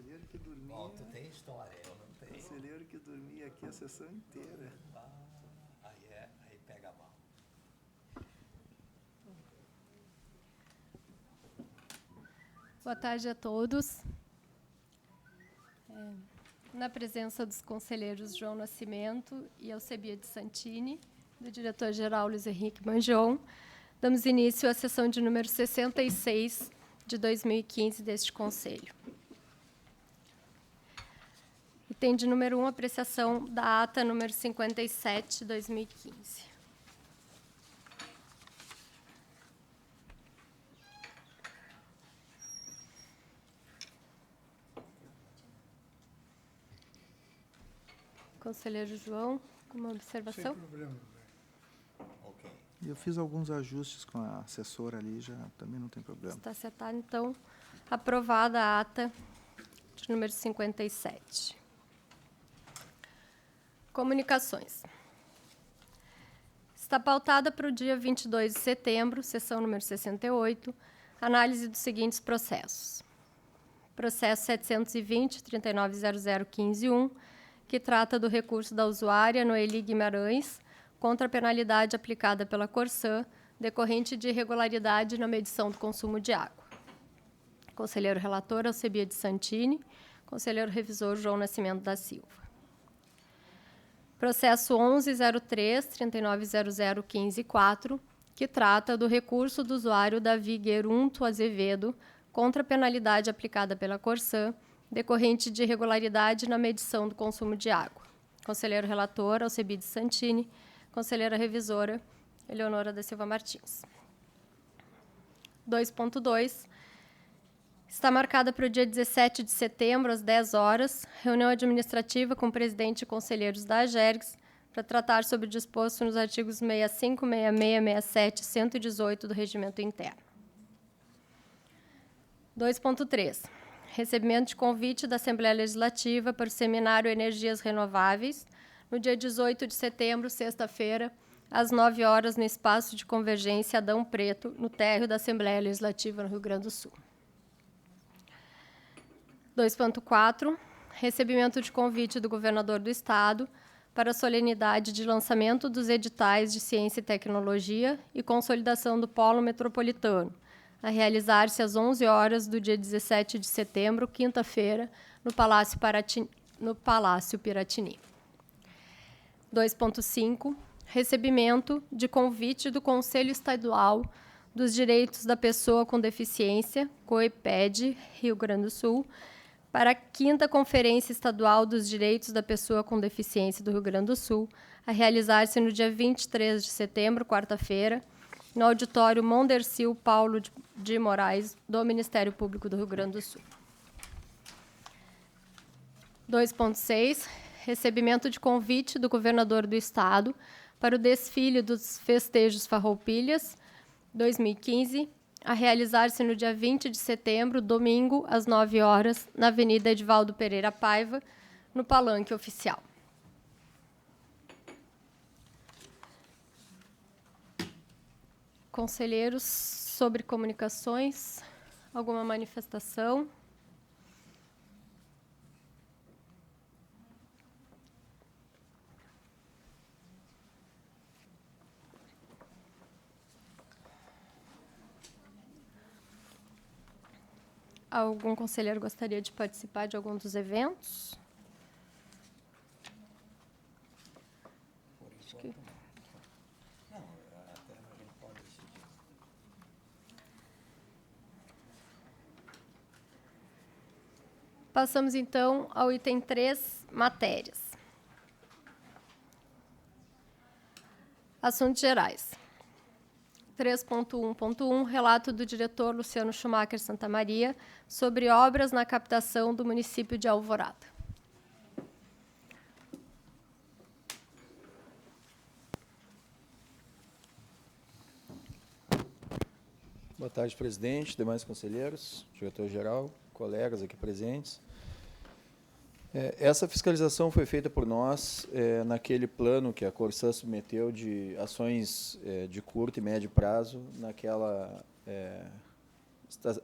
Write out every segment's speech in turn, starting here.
conselheiro que dormia. Bom, tu tem história, eu não tenho. Conselheiro que dormia aqui a sessão inteira. Aí pega mal. Boa tarde a todos. Na presença dos conselheiros João Nascimento e Alcebiades Santini, do diretor-geral Luiz Henrique Mangion, damos início à sessão de número 66 de 2015 deste Conselho. Item de número 1, apreciação da ata número 57 de 2015. Conselheiro João, alguma observação? Sem problema. Ok. E eu fiz alguns ajustes com a assessora ali, já também não tem problema. Está acertado, então, aprovada a ata de número 57. Comunicações. Está pautada para o dia 22 de setembro, sessão número 68, análise dos seguintes processos. Processo 720-390015-1, que trata do recurso da usuária Noeli Guimarães contra a penalidade aplicada pela Corsã, decorrente de irregularidade na medição do consumo de água. Conselheiro relator, Alcebiades Santini. Conselheiro revisor, João Nascimento da Silva. Processo 1103-390015-4, que trata do recurso do usuário Davi Guerunto Azevedo contra a penalidade aplicada pela Corsã, decorrente de irregularidade na medição do consumo de água. Conselheiro relator, Alcebiades Santini. Conselheira revisora, Eleonora da Silva Martins. 2.2. Está marcada para o dia 17 de setembro, às 10 horas, reunião administrativa com o presidente e conselheiros da AGERGS para tratar sobre o disposto nos artigos 65, 66, 67 e 118 do Regimento Interno. 2.3. Recebimento de convite da Assembleia Legislativa para o Seminário Energias Renováveis, no dia 18 de setembro, sexta-feira, às 9 horas, no Espaço de Convergência Adão Preto, no térreo da Assembleia Legislativa, no Rio Grande do Sul. 2.4. Recebimento de convite do governador do Estado para a solenidade de lançamento dos editais de Ciência e Tecnologia e consolidação do Polo Metropolitano, a realizar-se às 11 horas do dia 17 de setembro, quinta-feira, no Palácio Piratini. 2.5. Recebimento de convite do Conselho Estadual dos Direitos da Pessoa com Deficiência, COEPED, Rio Grande do Sul, para a 5ª Conferência Estadual dos Direitos da Pessoa com Deficiência do Rio Grande do Sul, a realizar-se no dia 23 de setembro, quarta-feira, no auditório Mondercil Paulo de Moraes, do Ministério Público do Rio Grande do Sul. 2.6. Recebimento de convite do governador do Estado para o desfile dos festejos Farroupilhas 2015, a realizar-se no dia 20 de setembro, domingo, às 9 horas, na Avenida Edivaldo Pereira Paiva, no Palanque Oficial. Conselheiros, sobre comunicações, alguma manifestação? Algum conselheiro gostaria de participar de algum dos eventos? Por enquanto, não. Não, até a gente pode decidir. Passamos, então, ao item 3, matérias. Assuntos gerais. 3.1.1, relato do diretor Luciano Schumacher Santa Maria sobre obras na captação do município de Alvorada. Boa tarde, presidente, demais conselheiros, diretor-geral, colegas aqui presentes. Essa fiscalização foi feita por nós naquele plano que a Corsã submeteu de ações de curto e médio prazo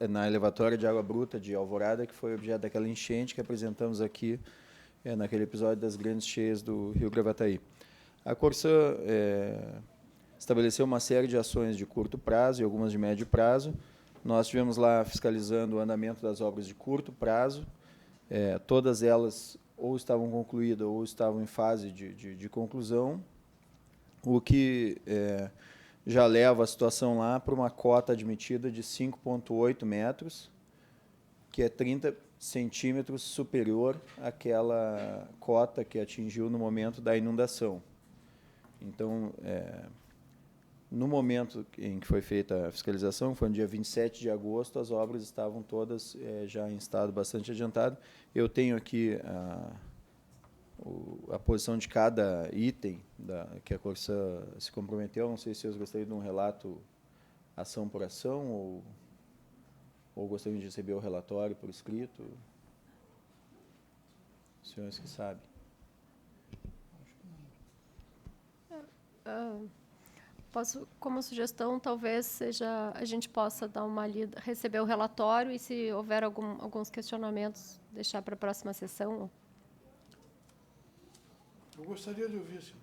na elevatória de água bruta de Alvorada, que foi objeto daquela enchente que apresentamos aqui naquele episódio das grandes cheias do Rio Gravataí. A Corsã estabeleceu uma série de ações de curto prazo e algumas de médio prazo. Nós estivemos lá fiscalizando o andamento das obras de curto prazo. Todas elas ou estavam concluídas ou estavam em fase de conclusão, o que já leva a situação lá para uma cota admitida de 5,8 metros, que é 30 centímetros superior àquela cota que atingiu no momento da inundação. Então, no momento em que foi feita a fiscalização, foi no dia 27 de agosto, as obras estavam todas já em estado bastante adiantado. Eu tenho aqui a posição de cada item que a Corsã se comprometeu. Não sei se vocês gostariam de um relato ação por ação ou gostariam de receber o relatório por escrito. Os senhores que sabem. Como sugestão, talvez a gente possa dar uma lida, receber o relatório e, se houver alguns questionamentos, deixar para a próxima sessão. Eu gostaria de ouvir, senhor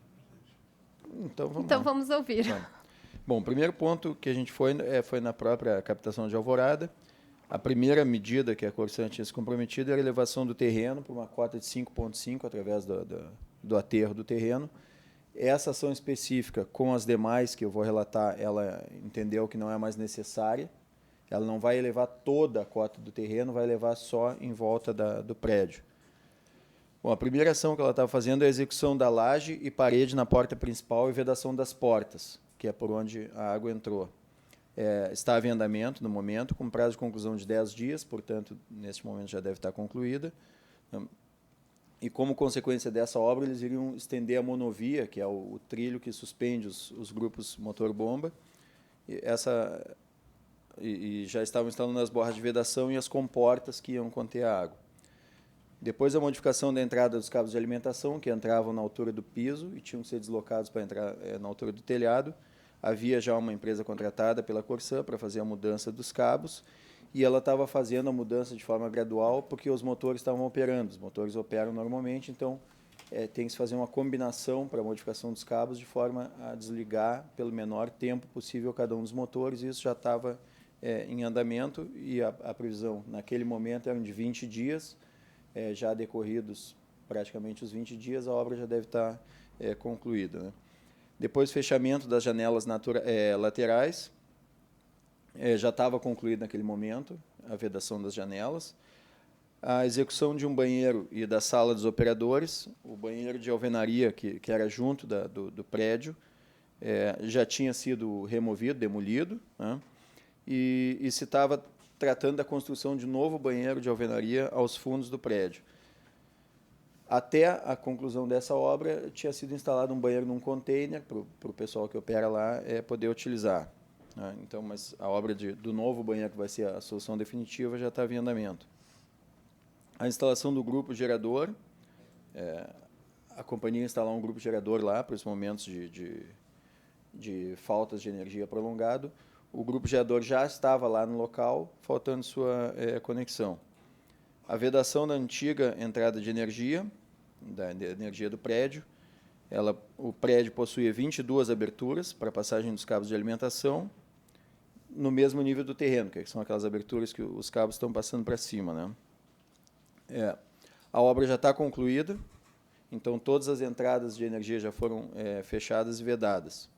presidente. Então vamos ouvir. Bom, o primeiro ponto que a gente foi na própria captação de Alvorada. A primeira medida que a Corsã tinha se comprometido era a elevação do terreno para uma cota de 5,5 através do aterro do terreno. Essa ação específica, com as demais que eu vou relatar, ela entendeu que não é mais necessária. Ela não vai elevar toda a cota do terreno, vai elevar só em volta do prédio. Bom, a primeira ação que ela estava fazendo é a execução da laje e parede na porta principal e vedação das portas, que é por onde a água entrou. Estava em andamento no momento, com prazo de conclusão de 10 dias, portanto, neste momento já deve estar concluída. E, como consequência dessa obra, eles iriam estender a monovia, que é o trilho que suspende os grupos motor-bomba, e já estavam instalando as borras de vedação e as comportas que iam conter a água. Depois da modificação da entrada dos cabos de alimentação, que entravam na altura do piso e tinham que ser deslocados para entrar na altura do telhado, havia já uma empresa contratada pela Corsã para fazer a mudança dos cabos, e ela estava fazendo a mudança de forma gradual, porque os motores estavam operando. Os motores operam normalmente, então tem que se fazer uma combinação para a modificação dos cabos, de forma a desligar pelo menor tempo possível cada um dos motores, e isso já estava em andamento, e a previsão naquele momento era de 20 dias, já decorridos praticamente os 20 dias, a obra já deve estar concluída, né? Depois, fechamento das janelas laterais, já estava concluído naquele momento, a vedação das janelas. A execução de um banheiro e da sala dos operadores, o banheiro de alvenaria, que era junto do prédio, já tinha sido removido, demolido, né? E se estava tratando da construção de novo banheiro de alvenaria aos fundos do prédio. Até a conclusão dessa obra, tinha sido instalado um banheiro num container para o pessoal que opera lá poder utilizar, né? Então, mas a obra do novo banheiro, que vai ser a solução definitiva, já estava em andamento. A instalação do grupo gerador, a companhia instalar um grupo gerador lá para os momentos de faltas de energia prolongado. O grupo gerador já estava lá no local, faltando sua conexão. A vedação da antiga entrada de energia, da energia do prédio. O prédio possuía 22 aberturas para passagem dos cabos de alimentação, no mesmo nível do terreno, que são aquelas aberturas que os cabos estão passando para cima, né? A obra já está concluída, então todas as entradas de energia já foram fechadas e vedadas.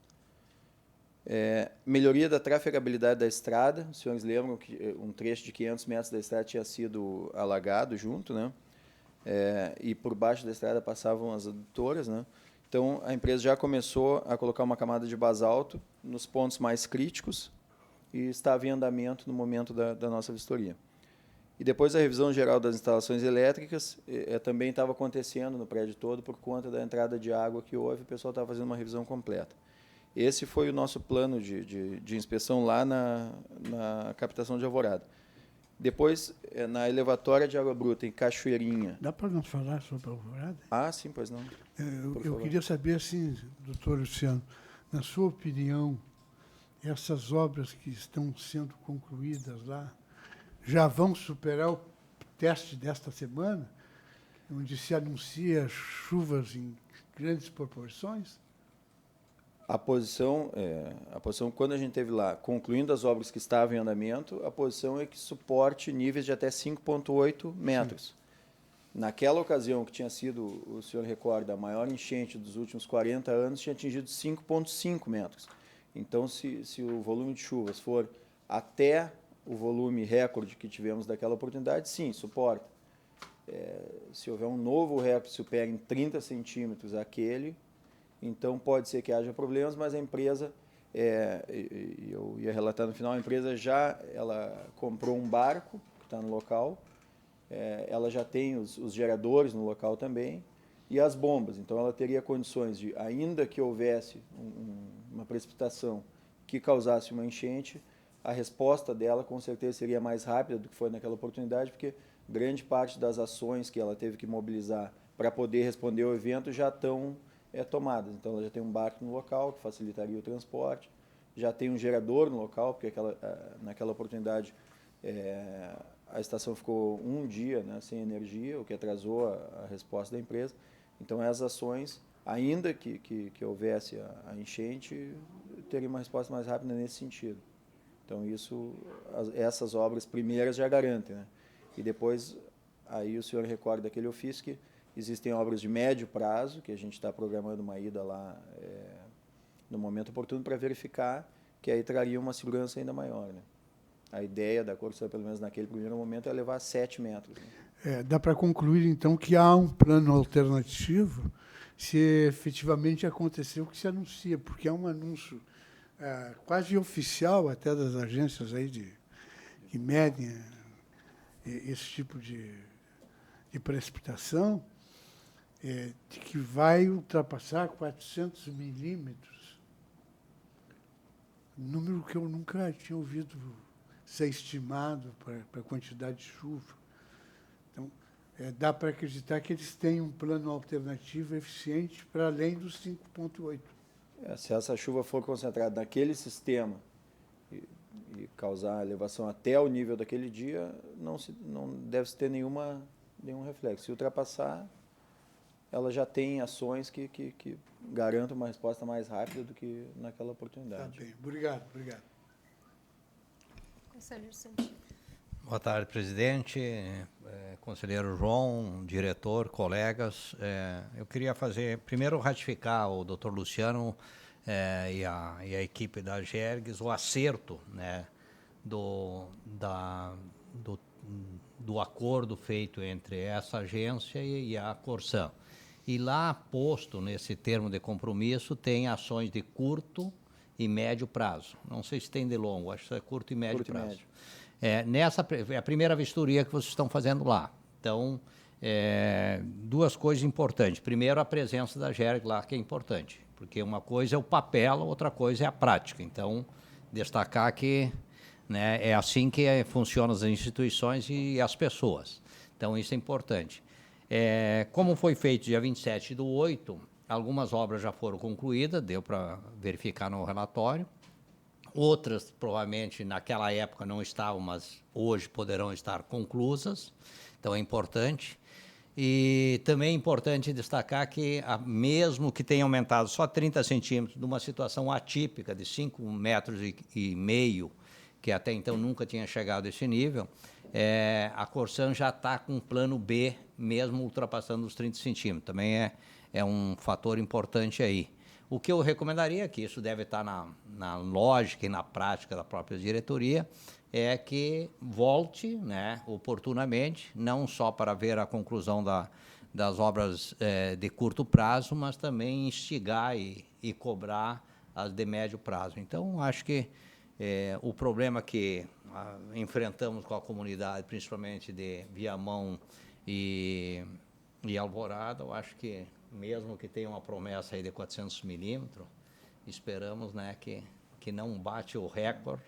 Melhoria da trafegabilidade da estrada. Os senhores lembram que um trecho de 500 metros da estrada tinha sido alagado junto, né? E por baixo da estrada passavam as adutoras, né? Então, a empresa já começou a colocar uma camada de basalto nos pontos mais críticos e estava em andamento no momento da nossa vistoria. E depois a revisão geral das instalações elétricas também estava acontecendo no prédio todo por conta da entrada de água que houve, o pessoal estava fazendo uma revisão completa. Esse foi o nosso plano de inspeção lá na captação de Alvorada. Depois, na elevatória de água bruta, em Cachoeirinha. Dá para nós falar sobre a Alvorada? Ah, sim, pois não. Eu queria saber, assim, doutor Luciano, na sua opinião, essas obras que estão sendo concluídas lá já vão superar o teste desta semana, onde se anuncia chuvas em grandes proporções? A posição, quando a gente teve lá, concluindo as obras que estavam em andamento, a posição é que suporte níveis de até 5,8 metros. Sim. Naquela ocasião, que tinha sido, o senhor recorda, a maior enchente dos últimos 40 anos, tinha atingido 5,5 metros. Então, se o volume de chuvas for até o volume recorde que tivemos daquela oportunidade, sim, suporta. Se houver um novo recorde, supera em 30 centímetros aquele, então pode ser que haja problemas, mas a empresa, eu ia relatar no final, a empresa ela comprou um barco que está no local, ela já tem os geradores no local também, e as bombas. Então, ela teria condições de, ainda que houvesse uma precipitação que causasse uma enchente, a resposta dela, com certeza, seria mais rápida do que foi naquela oportunidade, porque grande parte das ações que ela teve que mobilizar para poder responder ao evento já estão tomadas. Então, ela já tem um barco no local, que facilitaria o transporte, já tem um gerador no local, porque naquela oportunidade a estação ficou um dia, né, sem energia, o que atrasou a resposta da empresa. Então, essas ações, ainda que houvesse a enchente, teria uma resposta mais rápida nesse sentido. Então, essas obras primeiras já garantem, né? E depois, aí o senhor recorda daquele ofício que existem obras de médio prazo, que a gente está programando uma ida lá no momento oportuno para verificar, que aí traria uma segurança ainda maior, né? A ideia da Corsan, pelo menos naquele primeiro momento, é levar 7 metros. Né? Dá para concluir, então, que há um plano alternativo se efetivamente acontecer o que se anuncia, porque é um anúncio quase oficial até das agências aí que medem esse tipo de precipitação, de que vai ultrapassar 400 milímetros, número que eu nunca tinha ouvido ser estimado para a quantidade de chuva. Então, dá para acreditar que eles têm um plano alternativo eficiente para além dos 5,8. Se essa chuva for concentrada naquele sistema e causar elevação até o nível daquele dia, não deve ter nenhum reflexo. Se ultrapassar, ela já tem ações que garantam uma resposta mais rápida do que naquela oportunidade. Tá bem. Obrigado. Conselheiro Santilli. Boa tarde, presidente, conselheiro João, diretor, colegas. Eu queria primeiro ratificar o doutor Luciano e a equipe da GERGS o acerto, né, do acordo feito entre essa agência e a Corsan. E lá posto nesse termo de compromisso tem ações de curto e médio prazo. Não sei se tem de longo, acho que é curto e médio prazo. Nessa é a primeira vistoria que vocês estão fazendo lá. Então, duas coisas importantes. Primeiro, a presença da GERG lá, que é importante, porque uma coisa é o papel, outra coisa é a prática. Então, destacar que, né, é assim que funcionam as instituições e as pessoas. Então, isso é importante. Como foi feito dia 27/8, algumas obras já foram concluídas, deu para verificar no relatório. Outras, provavelmente, naquela época não estavam, mas hoje poderão estar conclusas. Então, é importante. E também é importante destacar que, mesmo que tenha aumentado só 30 centímetros, numa situação atípica de 5,5 metros, que até então nunca tinha chegado a esse nível, a Corsan já está com um plano B, mesmo ultrapassando os 30 centímetros. Também é um fator importante aí. O que eu recomendaria, que isso deve estar na lógica e na prática da própria diretoria, é que volte, né, oportunamente, não só para ver a conclusão das obras de curto prazo, mas também instigar e cobrar as de médio prazo. Então, acho que o problema que enfrentamos com a comunidade, principalmente de Viamão e Alvorada, eu acho que, mesmo que tenha uma promessa aí de 400 milímetros, esperamos, né, que não bate o recorde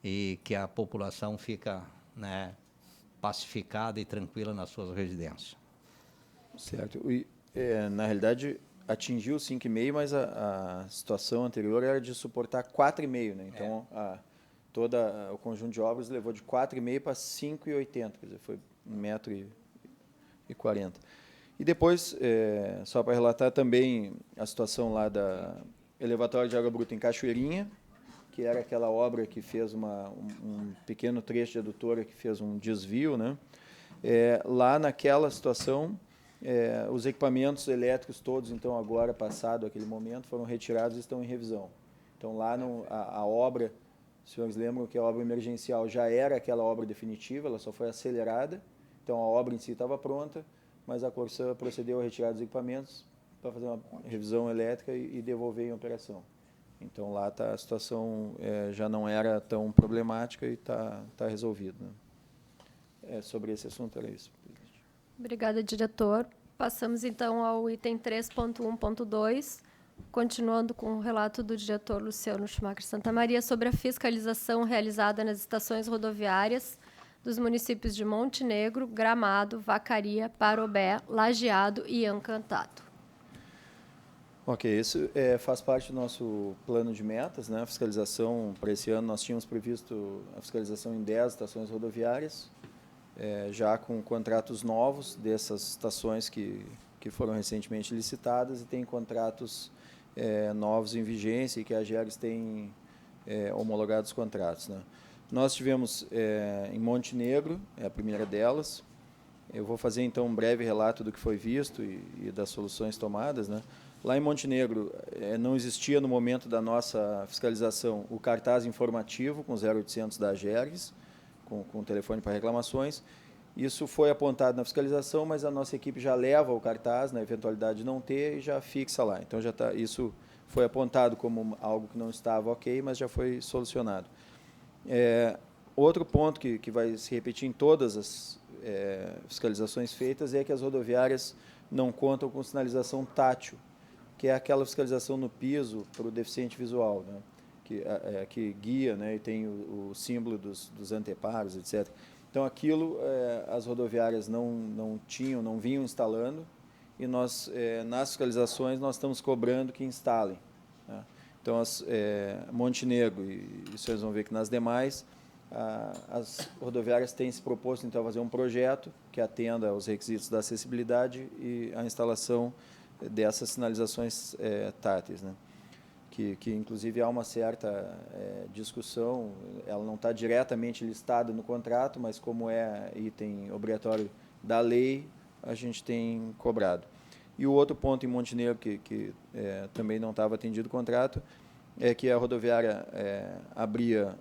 e que a população fica, né, pacificada e tranquila nas suas residências. Certo. E, na realidade, atingiu 5,5, mas a situação anterior era de suportar 4,5, né? Então, todo o conjunto de obras levou de 4,5 para 5,80, quer dizer, foi 1,40 m. E depois, só para relatar também a situação lá da elevatória de água bruta em Cachoeirinha, que era aquela obra que fez um pequeno trecho de adutora que fez um desvio, né? Lá naquela situação, os equipamentos elétricos todos, então agora passado aquele momento, foram retirados e estão em revisão. Então lá a obra, os senhores lembram que a obra emergencial já era aquela obra definitiva, ela só foi acelerada, então a obra em si estava pronta, mas a Corsã procedeu a retirar os equipamentos para fazer uma revisão elétrica e devolver em operação. Então lá a situação já não era tão problemática e está resolvida, né? Sobre esse assunto era isso. Obrigada, diretor. Passamos, então, ao item 3.1.2, continuando com o relato do diretor Luciano Schumacher Santamaria sobre a fiscalização realizada nas estações rodoviárias dos municípios de Montenegro, Gramado, Vacaria, Parobé, Lajeado e Encantado. Ok, isso faz parte do nosso plano de metas, né? A fiscalização, para esse ano, nós tínhamos previsto a fiscalização em 10 estações rodoviárias, já com contratos novos dessas estações que foram recentemente licitadas e tem contratos novos em vigência e que a AGERGS tem homologado os contratos, né? Nós tivemos em Montenegro, a primeira delas. Eu vou fazer, então, um breve relato do que foi visto e das soluções tomadas, né? Lá em Montenegro, não existia, no momento da nossa fiscalização, o cartaz informativo com 0800 da AGERGS, com telefone para reclamações. Isso foi apontado na fiscalização, mas a nossa equipe já leva o cartaz, na eventualidade de não ter, e já fixa lá. Então, isso foi apontado como algo que não estava ok, mas já foi solucionado. Outro ponto que vai se repetir em todas as fiscalizações feitas é que as rodoviárias não contam com sinalização tátil, que é aquela fiscalização no piso para o deficiente visual, né? Que guia, né? E tem o símbolo dos anteparos, etc. Então, aquilo as rodoviárias não vinham instalando, e nós, nas fiscalizações, nós estamos cobrando que instalem, né? Então, Montenegro, e vocês vão ver que nas demais, as rodoviárias têm se proposto, então, a fazer um projeto que atenda aos requisitos da acessibilidade e a instalação dessas sinalizações táteis, né? Que inclusive há uma certa discussão, ela não está diretamente listada no contrato, mas como é item obrigatório da lei, a gente tem cobrado. E o outro ponto em Montenegro, que também não estava atendido o contrato, é que a rodoviária abria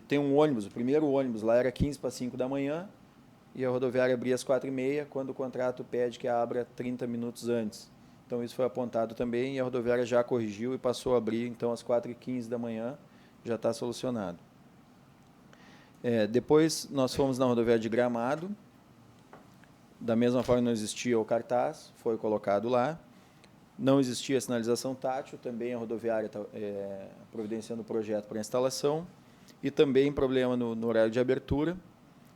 tem um ônibus, o primeiro ônibus lá era 15 para 5 da manhã, e a rodoviária abria às 4h30, quando o contrato pede que abra 30 minutos antes. Então, isso foi apontado também, e a rodoviária já corrigiu e passou a abrir, então, às 4h15 da manhã, já está solucionado. Depois, nós fomos na rodoviária de Gramado, da mesma forma não existia o cartaz, foi colocado lá. Não existia sinalização tátil, também a rodoviária está providenciando o projeto para instalação. E também problema no horário de abertura,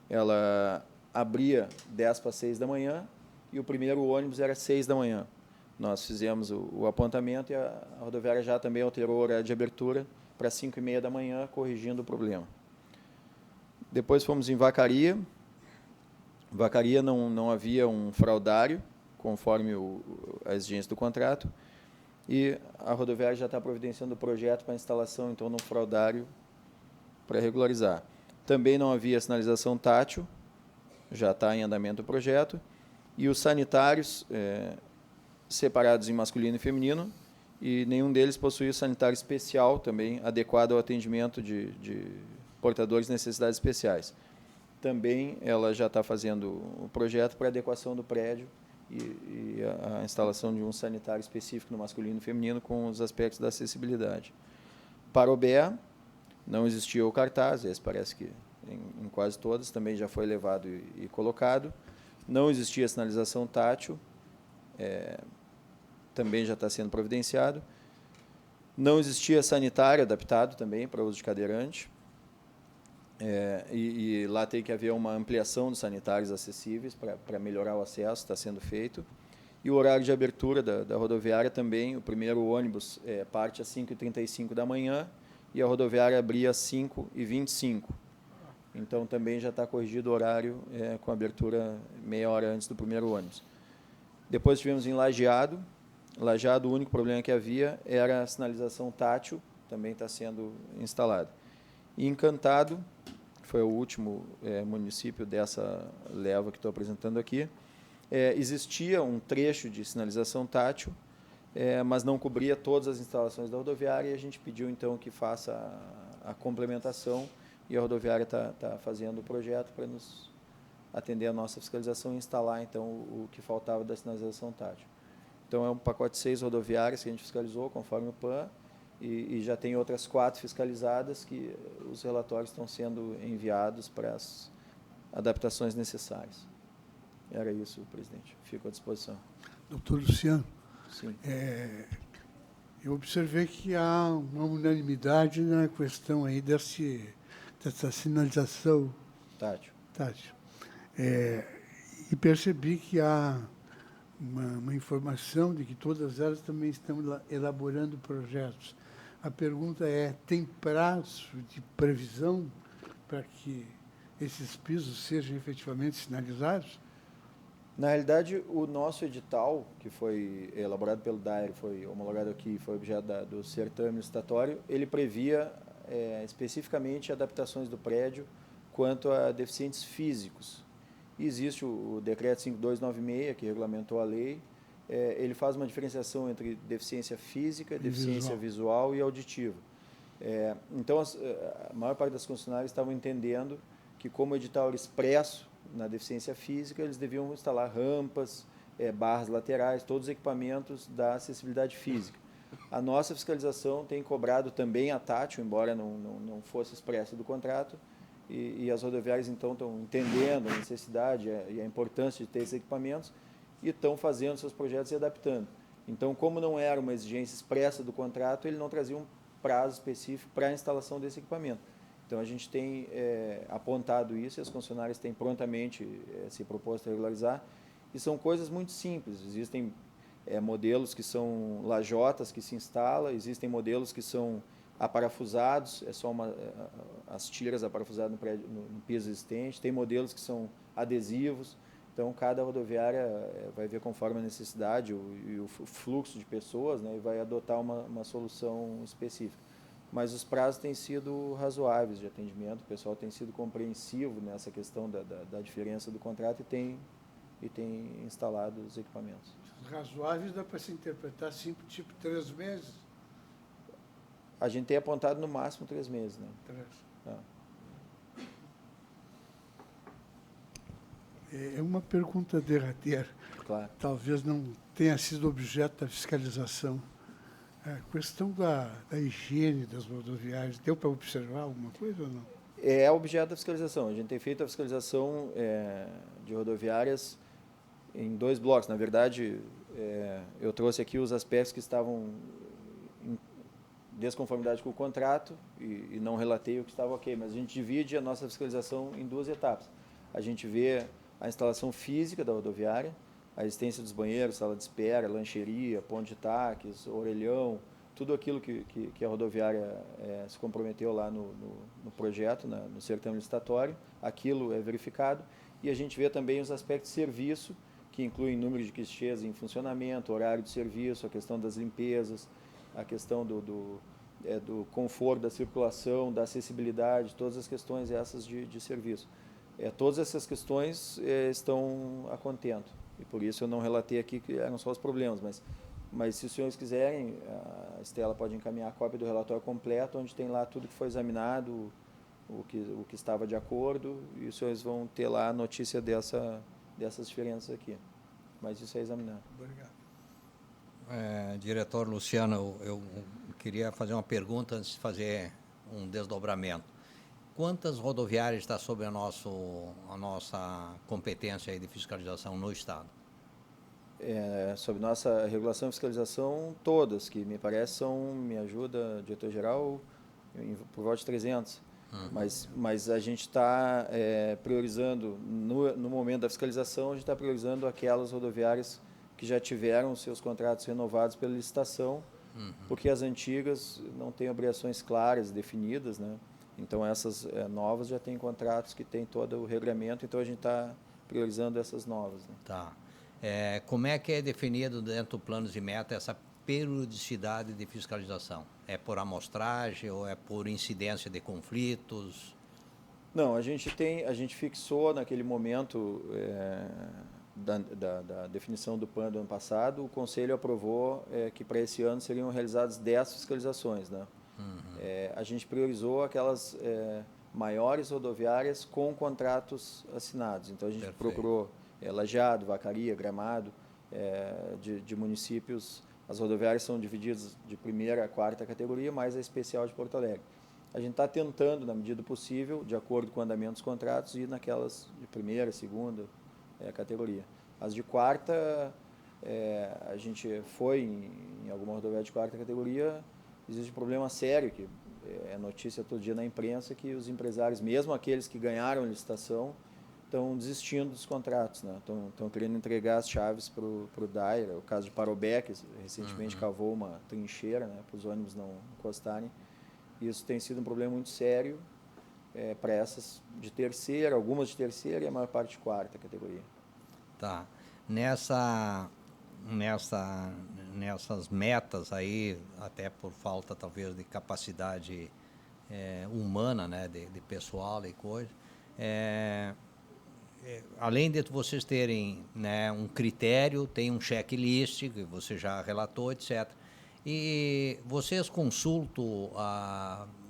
ela abria 10 para 6 da manhã e o primeiro ônibus era 6 da manhã. Nós fizemos o apontamento e a rodoviária já também alterou o horário de abertura para 5h30 da manhã, corrigindo o problema. Depois fomos em Vacaria. Vacaria não havia um fraudário, conforme a exigência do contrato, e a rodoviária já está providenciando o projeto para instalação, então, no fraudário para regularizar. Também não havia sinalização tátil, já está em andamento o projeto, e os sanitários separados em masculino e feminino, e nenhum deles possuía sanitário especial também, adequado ao atendimento de portadores de necessidades especiais. Também ela já está fazendo o projeto para adequação do prédio e a instalação de um sanitário específico no masculino e feminino com os aspectos da acessibilidade. Parobé, não existia o cartaz, esse parece que em quase todas também já foi levado e colocado. Não existia sinalização tátil, também já está sendo providenciado. Não existia sanitário adaptado também para uso de cadeirante. E lá tem que haver uma ampliação dos sanitários acessíveis para melhorar o acesso, está sendo feito. E o horário de abertura da rodoviária também, o primeiro ônibus parte às 5h35 da manhã e a rodoviária abria às 5h25. Então, também já está corrigido o horário com abertura meia hora antes do primeiro ônibus. Depois tivemos em Lajeado. Lajeado, o único problema que havia era a sinalização tátil, também está sendo instalada. E Encantado, que foi o último município dessa leva que estou apresentando aqui, existia um trecho de sinalização tátil, mas não cobria todas as instalações da rodoviária, e a gente pediu, então, que faça a complementação, e a rodoviária está fazendo o projeto para nos atender a nossa fiscalização e instalar, então, o que faltava da sinalização tátil. Então, é um pacote de 6 rodoviárias que a gente fiscalizou, conforme o PAN, e já tem outras 4 fiscalizadas que os relatórios estão sendo enviados para as adaptações necessárias. Era isso, presidente. Fico à disposição. Doutor Luciano, Sim. eu observei que há uma unanimidade na questão aí dessa sinalização Tátil. tátil. E percebi que há uma informação de que todas elas também estão elaborando projetos. A pergunta é, tem prazo de previsão para que esses pisos sejam efetivamente sinalizados? Na realidade, o nosso edital, que foi elaborado pelo DAER, foi homologado aqui, foi objeto do certame licitatório, ele previa especificamente adaptações do prédio quanto a deficientes físicos. E existe o decreto 5296, que regulamentou a lei, ele faz uma diferenciação entre deficiência física, deficiência visual e auditiva. Então, a maior parte das concessionárias estavam entendendo que, como o edital era expresso na deficiência física, eles deviam instalar rampas, barras laterais, todos os equipamentos da acessibilidade física. A nossa fiscalização tem cobrado também a tátil, embora não fosse expresso do contrato, e as rodoviárias, então, estão entendendo a necessidade e a importância de ter esses equipamentos e estão fazendo seus projetos e adaptando. Então, como não era uma exigência expressa do contrato, ele não trazia um prazo específico para a instalação desse equipamento. Então, a gente tem apontado isso e as concessionárias têm prontamente se proposto a regularizar. E são coisas muito simples. Existem modelos que são lajotas que se instalam, existem modelos que são aparafusados, é só as tiras aparafusadas no piso existente. Tem modelos que são adesivos. Então, cada rodoviária vai ver conforme a necessidade e o fluxo de pessoas, né, e vai adotar uma solução específica. Mas os prazos têm sido razoáveis de atendimento, o pessoal tem sido compreensivo nessa questão da diferença do contrato e tem instalado os equipamentos. Razoáveis dá para se interpretar assim, tipo 3 meses? A gente tem apontado no máximo 3 meses, né? 3. É uma pergunta derradeira. Claro. Talvez não tenha sido objeto da fiscalização. A questão da higiene das rodoviárias, deu para observar alguma coisa ou não? É objeto da fiscalização. A gente tem feito a fiscalização de rodoviárias em 2 blocos. Na verdade, eu trouxe aqui os aspectos que estavam em desconformidade com o contrato e não relatei o que estava ok, mas a gente divide a nossa fiscalização em 2 etapas. A gente vê a instalação física da rodoviária, a existência dos banheiros, sala de espera, lancheria, ponto de taques, orelhão, tudo aquilo que a rodoviária se comprometeu lá no projeto, no certame licitatório, aquilo é verificado, e a gente vê também os aspectos de serviço, que incluem número de guichês em funcionamento, horário de serviço, a questão das limpezas, a questão do conforto da circulação, da acessibilidade, todas as questões essas de serviço. Todas essas questões estão a contento, e por isso eu não relatei aqui que eram só os problemas, mas se os senhores quiserem, a Estela pode encaminhar a cópia do relatório completo, onde tem lá tudo que foi examinado, o que estava de acordo, e os senhores vão ter lá a notícia dessas diferenças aqui. Mas isso é examinado. Obrigado. Diretor Luciano, eu queria fazer uma pergunta antes de fazer um desdobramento. Quantas rodoviárias está sob a nossa competência aí de fiscalização no Estado? Sob nossa regulação e fiscalização, todas, que me parece são, me ajuda, diretor-geral, por volta de 300. Mas a gente está priorizando, no momento da fiscalização, a gente está priorizando aquelas rodoviárias que já tiveram seus contratos renovados pela licitação, porque as antigas não têm obrigações claras, definidas, né? Então, essas novas já têm contratos que têm todo o regramento, então a gente está priorizando essas novas. Né? Tá. Como é que é definido dentro do plano de meta essa periodicidade de fiscalização? É por amostragem ou é por incidência de conflitos? Não, a gente fixou naquele momento da definição do plano do ano passado, o Conselho aprovou que para esse ano seriam realizadas 10 fiscalizações. Né? A gente priorizou aquelas maiores rodoviárias com contratos assinados. Então, a gente procurou Lajeado, Vacaria, Gramado, de municípios. As rodoviárias são divididas de primeira a quarta categoria, mais a especial de Porto Alegre. A gente está tentando, na medida do possível, de acordo com o andamento dos contratos, ir naquelas de primeira, segunda categoria. As de quarta, a gente foi em alguma rodoviária de quarta categoria, existe um problema sério, que é notícia todo dia na imprensa, que os empresários, mesmo aqueles que ganharam a licitação, estão desistindo dos contratos, né? Estão querendo entregar as chaves para o Daira. O caso de Parobé, que recentemente cavou uma trincheira, né, para os ônibus não encostarem. Isso tem sido um problema muito sério para essas de terceira, algumas de terceira e a maior parte de quarta categoria. Tá. Nessas metas aí, até por falta talvez de capacidade humana, né, de pessoal e coisa, além de vocês terem, né, um critério, tem um checklist que você já relatou, etc. E vocês consultam,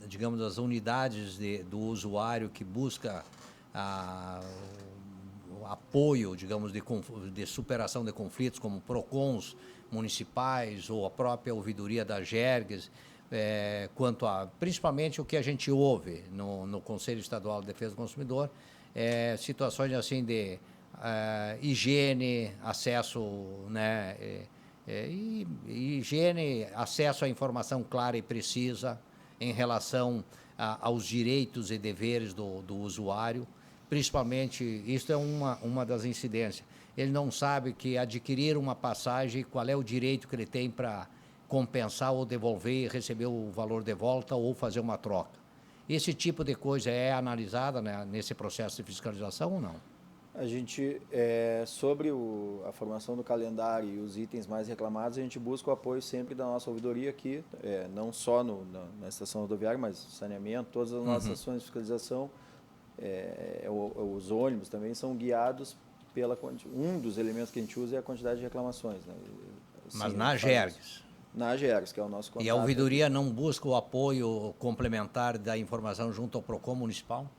digamos, as unidades do usuário que busca o apoio, digamos, de superação de conflitos, como PROCONs municipais ou a própria ouvidoria da Gerges, quanto a, principalmente o que a gente ouve no Conselho Estadual de Defesa do Consumidor, situações assim de higiene, acesso, né, higiene, acesso à informação clara e precisa em relação aos direitos e deveres do usuário. Principalmente, isso é uma das incidências. Ele não sabe que adquirir uma passagem, qual é o direito que ele tem para compensar ou devolver e receber o valor de volta ou fazer uma troca. Esse tipo de coisa é analisada, né, nesse processo de fiscalização ou não? A gente, sobre a formação do calendário e os itens mais reclamados, a gente busca o apoio sempre da nossa ouvidoria aqui, não só na estação rodoviária, mas saneamento, todas as nossas ações de fiscalização, os ônibus também são guiados um dos elementos que a gente usa é a quantidade de reclamações. Né? Mas na Gerges? Na Gerges, que é o nosso contato. E a ouvidoria não busca o apoio complementar da informação junto ao PROCON municipal?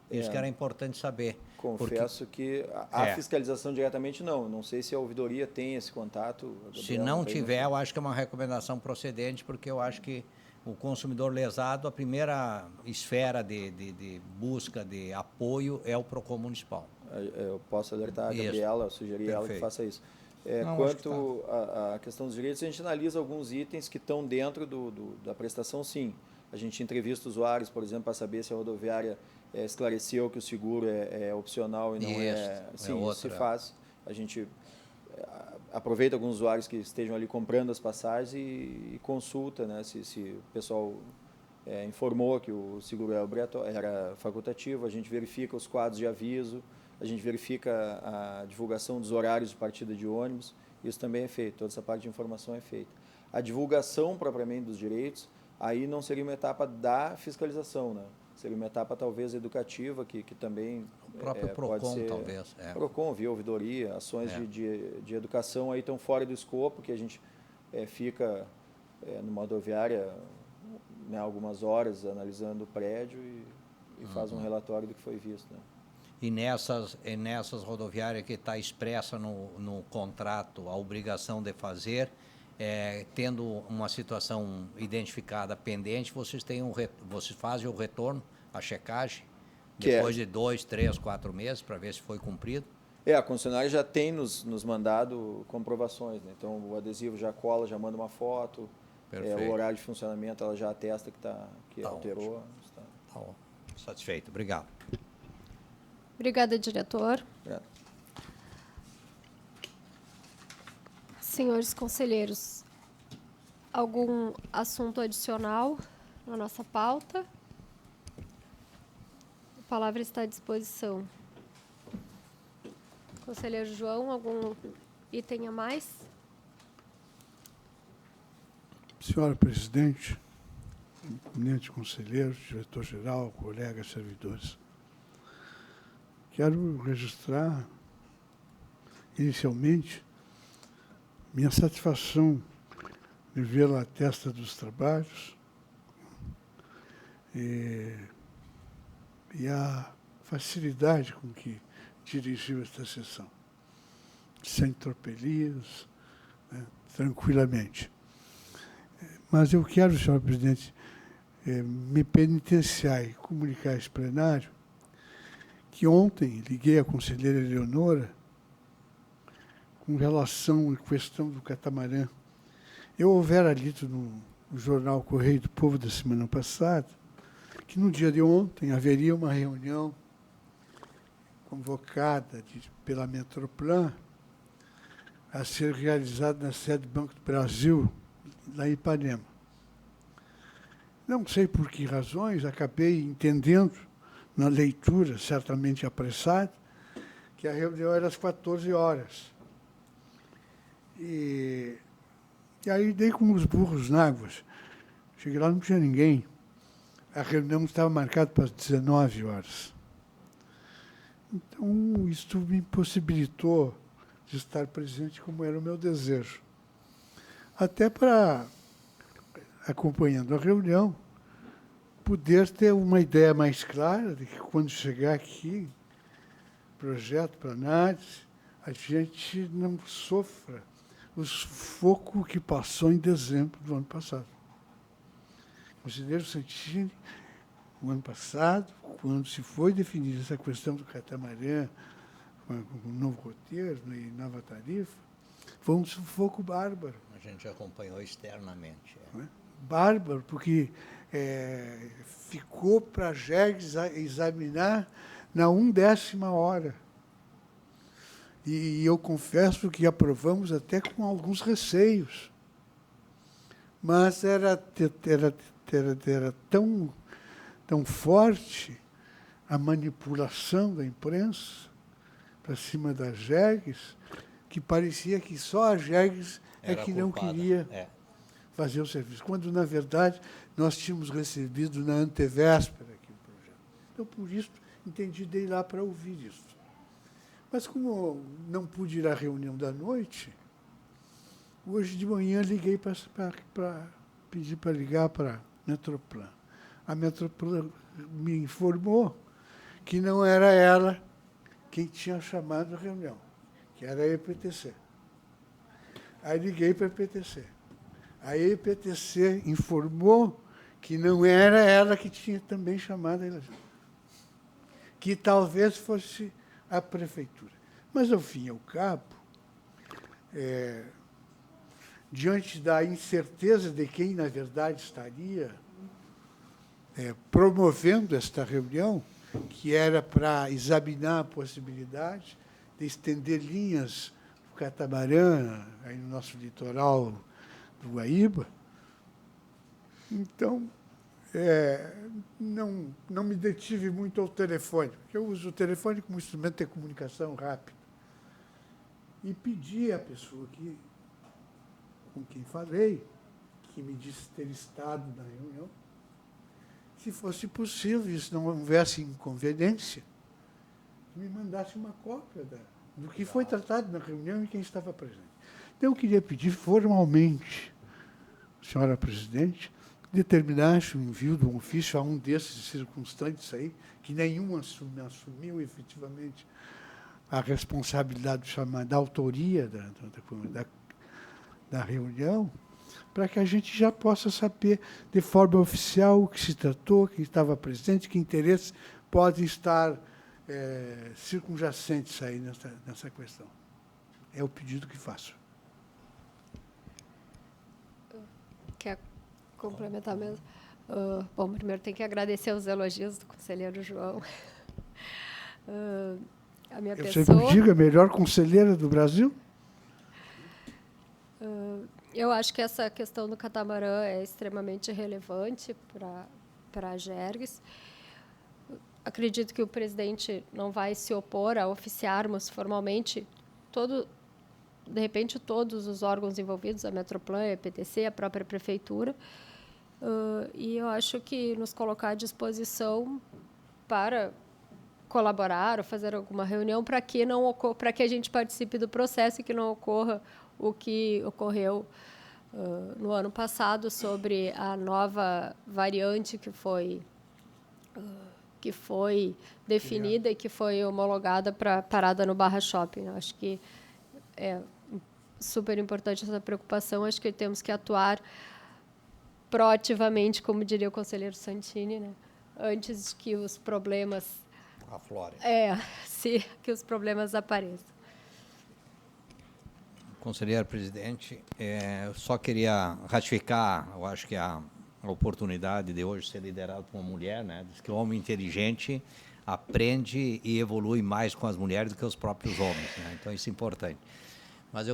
Isso que era importante saber. Confesso que a fiscalização diretamente não sei se a ouvidoria tem esse contato. Se não tiver, eu acho que é uma recomendação procedente, porque eu acho que o consumidor lesado, a primeira esfera de busca de apoio é o PROCON municipal. Eu posso alertar a Gabriela, sugerir ela que faça isso. Quanto à questão dos direitos, a gente analisa alguns itens que estão dentro da prestação, sim. A gente entrevista usuários, por exemplo, para saber se a rodoviária esclareceu que o seguro é opcional e não Sim, isso se faz. A gente aproveita alguns usuários que estejam ali comprando as passagens e consulta, né, se o pessoal informou que o seguro era facultativo. A gente verifica os quadros de aviso, a gente verifica a divulgação dos horários de partida de ônibus. Isso também é feito, toda essa parte de informação é feita. A divulgação propriamente dos direitos, aí não seria uma etapa da fiscalização, né? Seria uma etapa talvez educativa, que também o próprio PROCON, pode ser, talvez. PROCON, via ouvidoria, ações de educação aí estão fora do escopo, que a gente fica numa rodoviária, né, algumas horas analisando o prédio e faz um relatório do que foi visto. Né? E nessas rodoviárias que está expressa no contrato a obrigação de fazer, tendo uma situação identificada pendente, vocês fazem o retorno, a checagem, depois de 2, 3, 4 meses, para ver se foi cumprido? A concessionária já tem nos mandado comprovações, né? Então o adesivo já cola, já manda uma foto, o horário de funcionamento ela já atesta que alterou. Tá satisfeito, obrigado. Obrigada, diretor. Obrigado. Senhores conselheiros, algum assunto adicional na nossa pauta? A palavra está à disposição. Conselheiro João, algum item a mais? Senhora presidente, eminente conselheiro, diretor-geral, colegas, servidores, quero registrar, inicialmente, minha satisfação de vê-la à testa dos trabalhos e a facilidade com que dirigiu esta sessão, sem tropelias, né, tranquilamente. Mas eu quero, senhor presidente, me penitenciar e comunicar a esse plenário que ontem liguei à conselheira Eleonora com relação à questão do catamarã. Eu houvera lido no jornal Correio do Povo da semana passada que no dia de ontem haveria uma reunião convocada pela Metroplan a ser realizada na sede do Banco do Brasil, lá em Ipanema. Não sei por que razões, acabei entendendo, na leitura, certamente apressada, que a reunião era às 14 horas. E aí dei com os burros na água. Cheguei lá, não tinha ninguém. A reunião estava marcada para as 19 horas. Então, isso me impossibilitou de estar presente como era o meu desejo. Até para, acompanhando a reunião, poder ter uma ideia mais clara de que, quando chegar aqui, projeto para análise, a gente não sofra o sufoco que passou em dezembro do ano passado. O conselheiro Santini, no ano passado, quando se foi definida essa questão do catamarã, com o novo roteiro e nova tarifa, foi um sufoco bárbaro. A gente acompanhou externamente. Né? Bárbaro, porque ficou para a GEGS examinar na 1/10 hora. E eu confesso que aprovamos até com alguns receios. Mas era tão forte a manipulação da imprensa para cima da GEGS, que parecia que só a GEGS Era que não culpada. queria fazer o serviço, quando, na verdade, nós tínhamos recebido na antevéspera aqui o projeto. Então, por isso, entendi de ir lá para ouvir isso. Mas, como não pude ir à reunião da noite, hoje de manhã liguei para pedir para ligar para a Metroplan. A Metroplan me informou que não era ela quem tinha chamado a reunião, que era a EPTC. Aí liguei para a EPTC. A EPTC informou que não era ela que tinha também chamado a eleição, que talvez fosse a prefeitura. Mas, ao fim e ao cabo, diante da incerteza de quem, na verdade, estaria promovendo esta reunião, que era para examinar a possibilidade de estender linhas do catamarã, aí no nosso litoral do Guaíba, então, não me detive muito ao telefone, porque eu uso o telefone como instrumento de comunicação rápido. E pedi à pessoa com quem falei, que me disse ter estado na reunião, se fosse possível, se não houvesse inconveniência, que me mandasse uma cópia do que foi tratado na reunião e quem estava presente. Então, eu queria pedir formalmente, senhora presidente, que determinasse o envio de um ofício a um desses circunstantes aí, que nenhum assumiu efetivamente a responsabilidade da autoria da reunião, para que a gente já possa saber de forma oficial o que se tratou, quem estava presente, que interesses podem estar circunjacentes aí nessa questão. É o pedido que faço. Quer complementar mesmo? Bom, primeiro tem que agradecer os elogios do conselheiro João. A minha Eu pessoa... sempre digo, a melhor conselheira do Brasil. Eu acho que essa questão do catamarã é extremamente relevante para a Gergs. Acredito que o presidente não vai se opor a oficiarmos formalmente de repente, todos os órgãos envolvidos, a Metroplan, a EPTC, a própria prefeitura, e eu acho que nos colocar à disposição para colaborar ou fazer alguma reunião para que a gente participe do processo e que não ocorra o que ocorreu no ano passado sobre a nova variante que foi definida e que foi homologada para parada no Barra Shopping. Acho que é super importante essa preocupação. Acho que temos que atuar proativamente, como diria o conselheiro Santini, né? Antes que os problemas aflorem. Que os problemas apareçam. Conselheiro presidente, eu só queria ratificar, eu acho que a oportunidade de hoje ser liderado por uma mulher, né? Diz que o homem inteligente aprende e evolui mais com as mulheres do que os próprios homens, né? Então isso é importante. Mas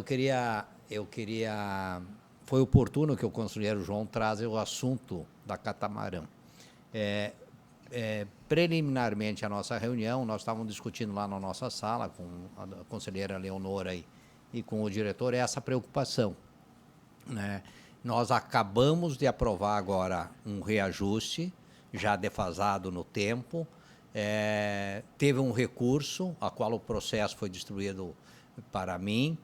foi oportuno que o conselheiro João traz o assunto da catamarã. Preliminarmente à nossa reunião, nós estávamos discutindo lá na nossa sala com a conselheira Leonora e com o diretor essa preocupação, né? Nós acabamos de aprovar agora um reajuste, já defasado no tempo, teve um recurso, a qual o processo foi distribuído para mim,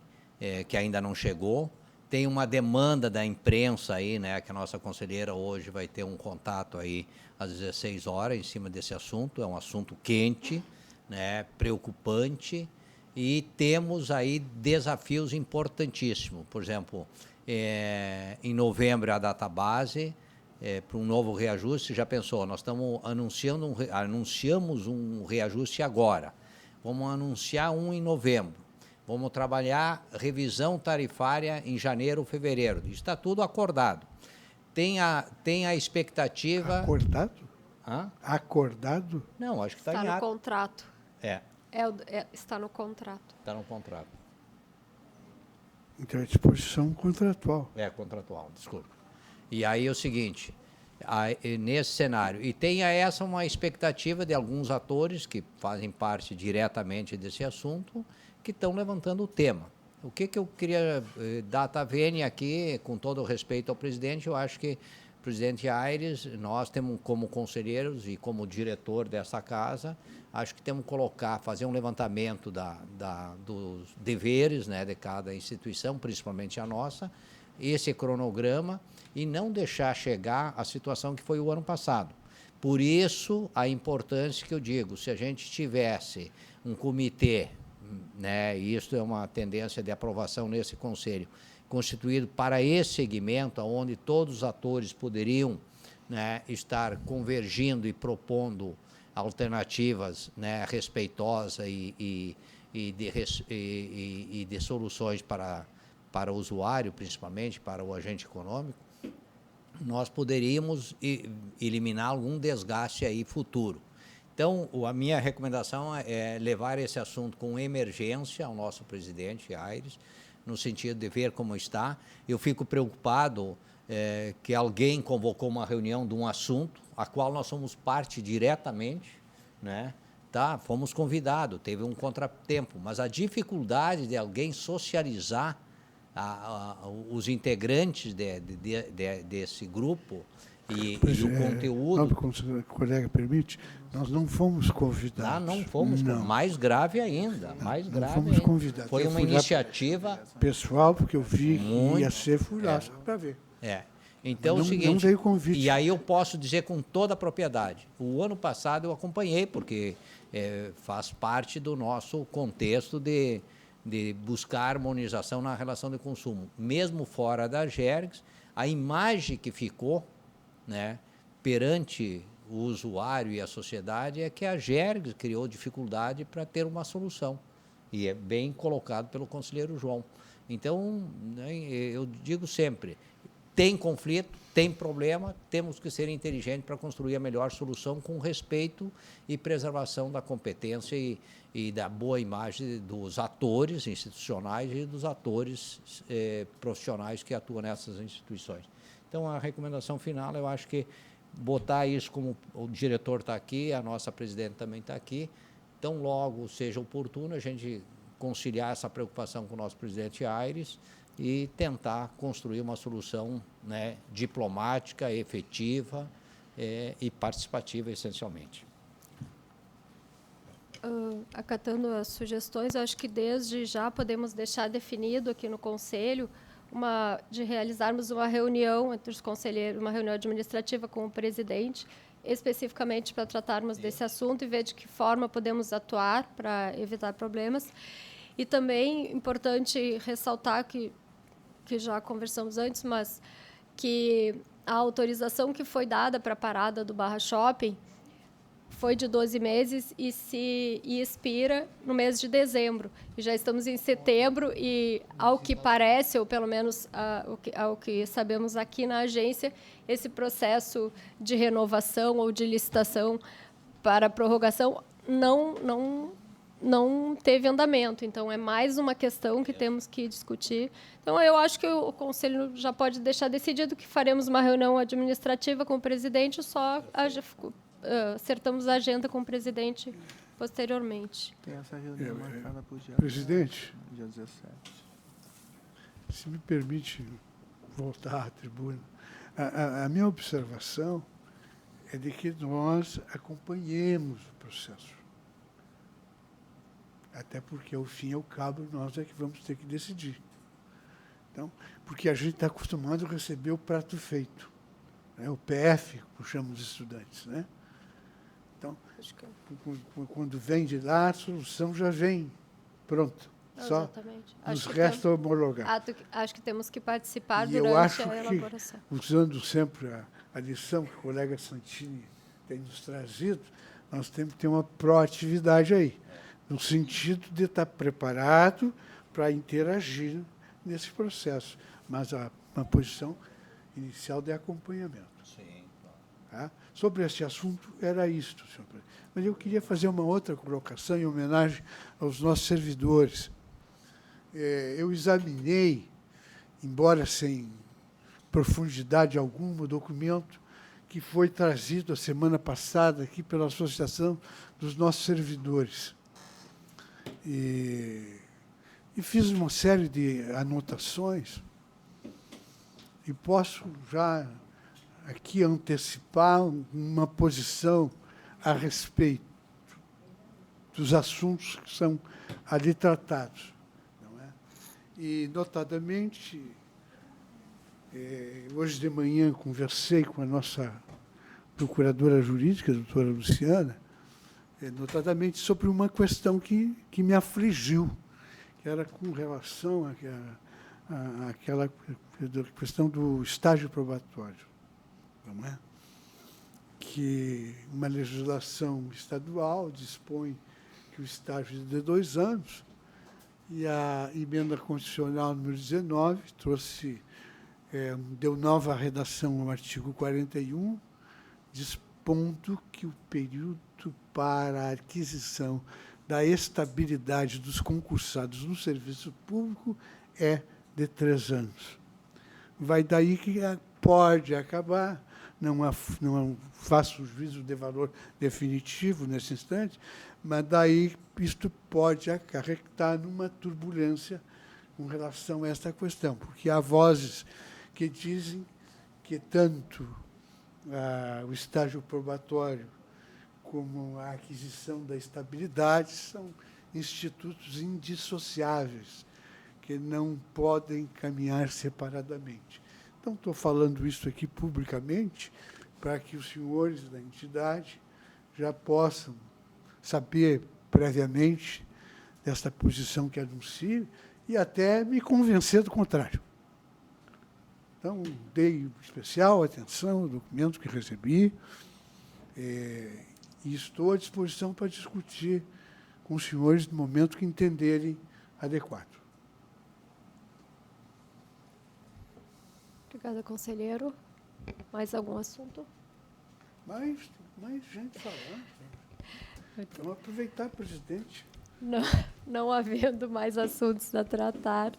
que ainda não chegou. Tem uma demanda da imprensa aí, né, que a nossa conselheira hoje vai ter um contato aí às 16 horas em cima desse assunto. É um assunto quente, né, preocupante, e temos aí desafios importantíssimos. Por exemplo, em novembro a data base para um novo reajuste. Já pensou? Nós estamos anunciamos um reajuste agora. Vamos anunciar um em novembro. Vamos trabalhar revisão tarifária em janeiro ou fevereiro. Isso está tudo acordado. Tem a expectativa... Acordado? Hã? Acordado? Não, acho que está em Está no ato. contrato. Está no contrato. Está no contrato. Então é disposição contratual. Contratual, desculpa. E aí é o seguinte, nesse cenário, e tem uma expectativa de alguns atores que fazem parte diretamente desse assunto, que estão levantando o tema. O que eu queria dar a vênia aqui, com todo o respeito ao presidente, eu acho que o presidente Aires, nós temos como conselheiros e como diretor dessa casa, acho que temos que fazer um levantamento dos deveres, né, de cada instituição, principalmente a nossa, esse cronograma, e não deixar chegar a situação que foi o ano passado. Por isso, a importância que eu digo, se a gente tivesse um comitê, né, e isso é uma tendência de aprovação nesse conselho, constituído para esse segmento, onde todos os atores poderiam, né, estar convergindo e propondo alternativas, né, respeitosas e de soluções para o usuário, principalmente para o agente econômico, nós poderíamos eliminar algum desgaste aí futuro. Então, a minha recomendação é levar esse assunto com emergência ao nosso presidente Aires, no sentido de ver como está. Eu fico preocupado que alguém convocou uma reunião de um assunto, a qual nós somos parte diretamente, né? Fomos convidados, teve um contratempo, mas a dificuldade de alguém socializar os integrantes desse grupo e o conteúdo... Não, colega, permite? Nós não fomos convidados. Lá não fomos, mais grave ainda, mais não grave fomos ainda. convidados. Foi uma iniciativa... Pessoal, porque eu vi que ia ser, fui lá só para ver. Então, não, é o seguinte, não veio convite. E aí eu posso dizer com toda a propriedade, o ano passado eu acompanhei, porque faz parte do nosso contexto de buscar harmonização na relação de consumo. Mesmo fora da Gergs, a imagem que ficou, né, perante o usuário e a sociedade é que a Gergs criou dificuldade para ter uma solução. E é bem colocado pelo conselheiro João. Então, né, eu digo sempre, tem conflito, tem problema, temos que ser inteligentes para construir a melhor solução com respeito e preservação da competência e da boa imagem dos atores institucionais e dos atores profissionais que atuam nessas instituições. Então, a recomendação final, eu acho que botar isso como o diretor está aqui, a nossa presidente também está aqui, tão logo seja oportuno a gente conciliar essa preocupação com o nosso presidente Aires e tentar construir uma solução, né, diplomática, efetiva e participativa, essencialmente. Acatando as sugestões, eu acho que desde já podemos deixar definido aqui no Conselho de realizarmos uma reunião entre os conselheiros, uma reunião administrativa com o presidente, especificamente para tratarmos desse assunto e ver de que forma podemos atuar para evitar problemas. E também importante ressaltar que já conversamos antes, mas que a autorização que foi dada para a parada do Barra Shopping foi de 12 meses e expira no mês de dezembro. E já estamos em setembro e, ao que parece, ou pelo menos ao que sabemos aqui na agência, esse processo de renovação ou de licitação para prorrogação não teve andamento. Então, é mais uma questão que temos que discutir. Então, eu acho que o Conselho já pode deixar decidido que faremos uma reunião administrativa com o presidente, só acertamos a agenda com o presidente posteriormente. Tem essa reunião marcada para o dia, Presidente, dia 17. se me permite voltar à tribuna, a minha observação é de que nós acompanhemos o processo. Até porque, ao fim e ao cabo, nós é que vamos ter que decidir. Então, porque a gente está acostumado a receber o prato feito, né? O PF, como chamam os estudantes, né? Então, quando vem de lá, a solução já vem pronta. Só Exatamente. nos resta homologar. Acho que temos que participar E durante eu acho a elaboração. que, usando sempre a lição que o colega Santini tem nos trazido, nós temos que ter uma proatividade aí, no sentido de estar preparado para interagir nesse processo, mas uma posição inicial de acompanhamento. Sim, Tá? Sobre esse assunto, era isto, senhor presidente. Mas eu queria fazer uma outra colocação em homenagem aos nossos servidores. Eu examinei, embora sem profundidade alguma, o documento que foi trazido a semana passada aqui pela Associação dos Nossos Servidores. E fiz uma série de anotações e posso já aqui antecipar uma posição a respeito dos assuntos que são ali tratados. Não é? E, notadamente, hoje de manhã conversei com a nossa procuradora jurídica, a doutora Luciana, notadamente sobre uma questão que me afligiu, que era com relação àquela questão do estágio probatório. Não é? Que uma legislação estadual dispõe que o estágio é de 2 anos, e a emenda constitucional número 19 deu nova redação ao artigo 41, dispondo que o período para a aquisição da estabilidade dos concursados no serviço público é de 3 anos. Vai daí que pode acabar, não faço juízo de valor definitivo nesse instante, mas daí isto pode acarretar numa turbulência com relação a esta questão, porque há vozes que dizem que tanto o estágio probatório como a aquisição da estabilidade são institutos indissociáveis, que não podem caminhar separadamente. Então, estou falando isso aqui publicamente para que os senhores da entidade já possam saber previamente desta posição que anuncio e até me convencer do contrário. Então, dei especial atenção ao documento que recebi e estou à disposição para discutir com os senhores no momento que entenderem adequado. Muito Obrigada, conselheiro. Mais algum assunto? Mais gente falando. Vamos aproveitar, presidente. Não havendo mais assuntos a tratar,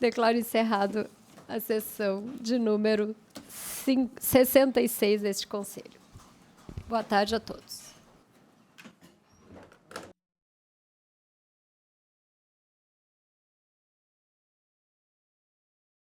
declaro encerrado a sessão de número 66 deste Conselho. Boa tarde a todos.